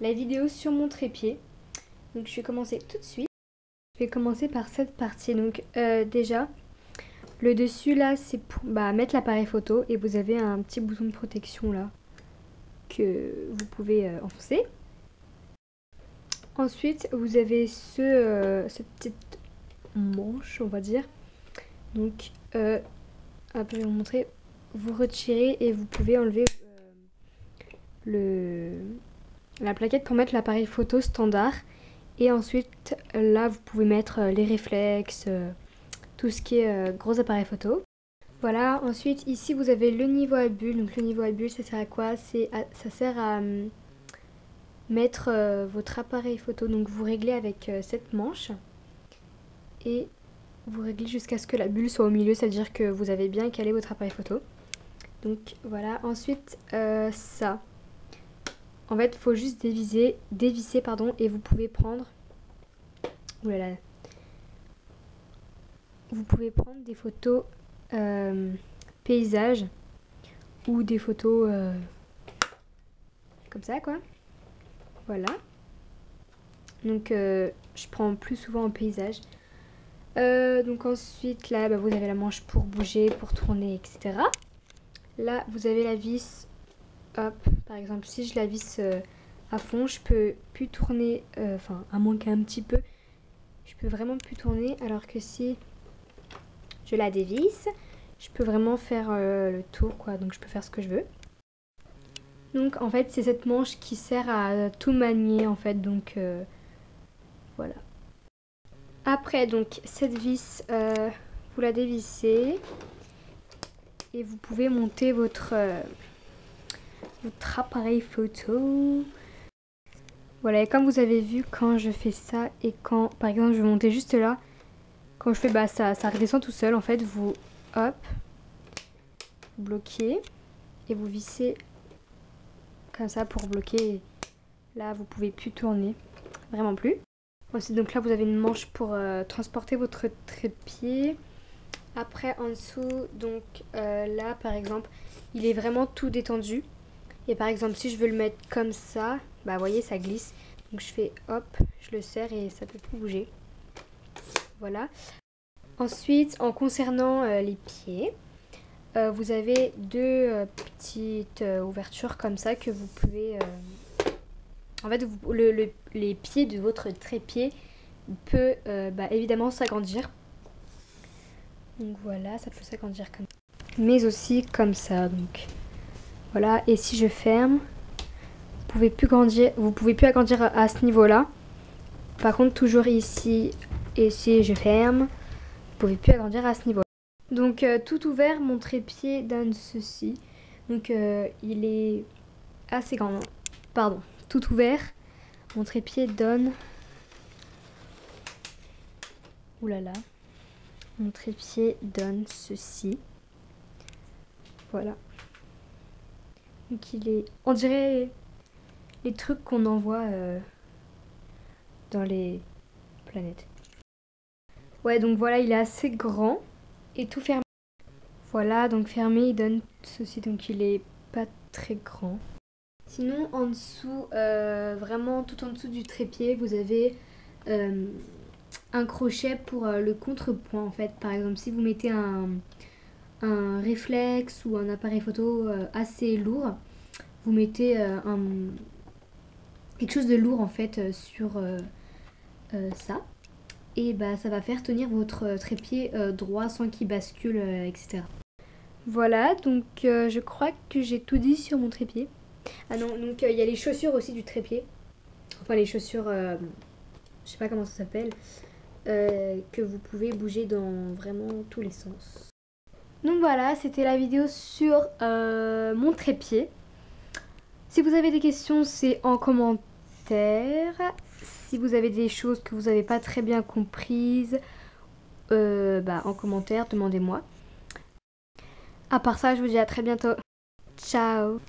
la vidéo sur mon trépied. Donc je vais commencer tout de suite. Je vais commencer par cette partie. Donc déjà, le dessus là, c'est pour mettre l'appareil photo. Et vous avez un petit bouton de protection là que vous pouvez enfoncer. Ensuite, vous avez cette petite manche, on va dire. Donc, je vais vous montrer. Vous retirez et vous pouvez enlever la plaquette pour mettre l'appareil photo standard. Et ensuite, là, vous pouvez mettre les réflexes, tout ce qui est gros appareil photo. Voilà, ensuite, ici, vous avez le niveau à bulle. Donc, le niveau à bulle, ça sert à quoi? Ça sert à mettre votre appareil photo. Donc, vous réglez avec cette manche. Et vous réglez jusqu'à ce que la bulle soit au milieu. Ça veut dire que vous avez bien calé votre appareil photo. Donc, voilà. Ensuite, ça. En fait, il faut juste dévisser, pardon, et vous pouvez prendre... Oulala. Vous pouvez prendre des photos paysages ou des photos comme ça, quoi. Voilà. Donc, je prends plus souvent en paysage. Donc ensuite, là, vous avez la manche pour bouger, pour tourner, etc. Là, vous avez la vis. Hop, par exemple, si je la visse à fond, je peux plus tourner, à moins qu'un petit peu, je peux vraiment plus tourner, alors que si je la dévisse, je peux vraiment faire le tour, quoi, donc je peux faire ce que je veux. Donc en fait, c'est cette manche qui sert à tout manier, en fait, donc voilà. Après, donc, cette vis, vous la dévissez et vous pouvez monter votre appareil photo. Voilà, et comme vous avez vu, quand je fais ça et quand, par exemple, je vais monter juste là, quand je fais, ça redescend tout seul. En fait, vous, hop, bloquez et vous vissez comme ça pour bloquer. Là, vous pouvez plus tourner, vraiment plus. Ensuite, donc là, vous avez une manche pour transporter votre trépied. Après, en dessous, donc là, par exemple, il est vraiment tout détendu. Et par exemple, si je veux le mettre comme ça, vous voyez, ça glisse. Donc je fais hop, je le serre et ça peut plus bouger. Voilà. Ensuite, en concernant les pieds, vous avez deux petites ouvertures comme ça que vous pouvez... En fait, les pieds de votre trépied peut évidemment s'agrandir. Donc voilà, ça peut s'agrandir comme ça. Mais aussi comme ça, donc... Voilà, et si je ferme, vous pouvez plus agrandir à ce niveau-là. Par contre, toujours ici, et si je ferme, vous pouvez plus agrandir à ce niveau-là. Donc, tout ouvert, mon trépied donne ceci. Donc, il est assez grand. Pardon, tout ouvert, mon trépied donne... Oulala. Mon trépied donne ceci. Voilà. Donc, il est... On dirait... les trucs qu'on envoie dans les planètes. Ouais, donc voilà, il est assez grand et tout fermé. Voilà, donc fermé, il donne ceci, donc il est pas très grand. Sinon, en dessous, vraiment tout en dessous du trépied, vous avez un crochet pour le contrepoint en fait. Par exemple, si vous mettez un réflexe ou un appareil photo assez lourd, vous mettez quelque chose de lourd en fait sur ça. Et ça va faire tenir votre trépied droit sans qu'il bascule, etc. Voilà, donc je crois que j'ai tout dit sur mon trépied. Ah non, donc il y a les chaussures aussi du trépied. Enfin les chaussures, je sais pas comment ça s'appelle, que vous pouvez bouger dans vraiment tous les sens. Donc voilà, c'était la vidéo sur mon trépied. Si vous avez des questions, c'est en commentaire. Si vous avez des choses que vous n'avez pas très bien comprises, en commentaire, demandez-moi. À part ça, je vous dis à très bientôt. Ciao!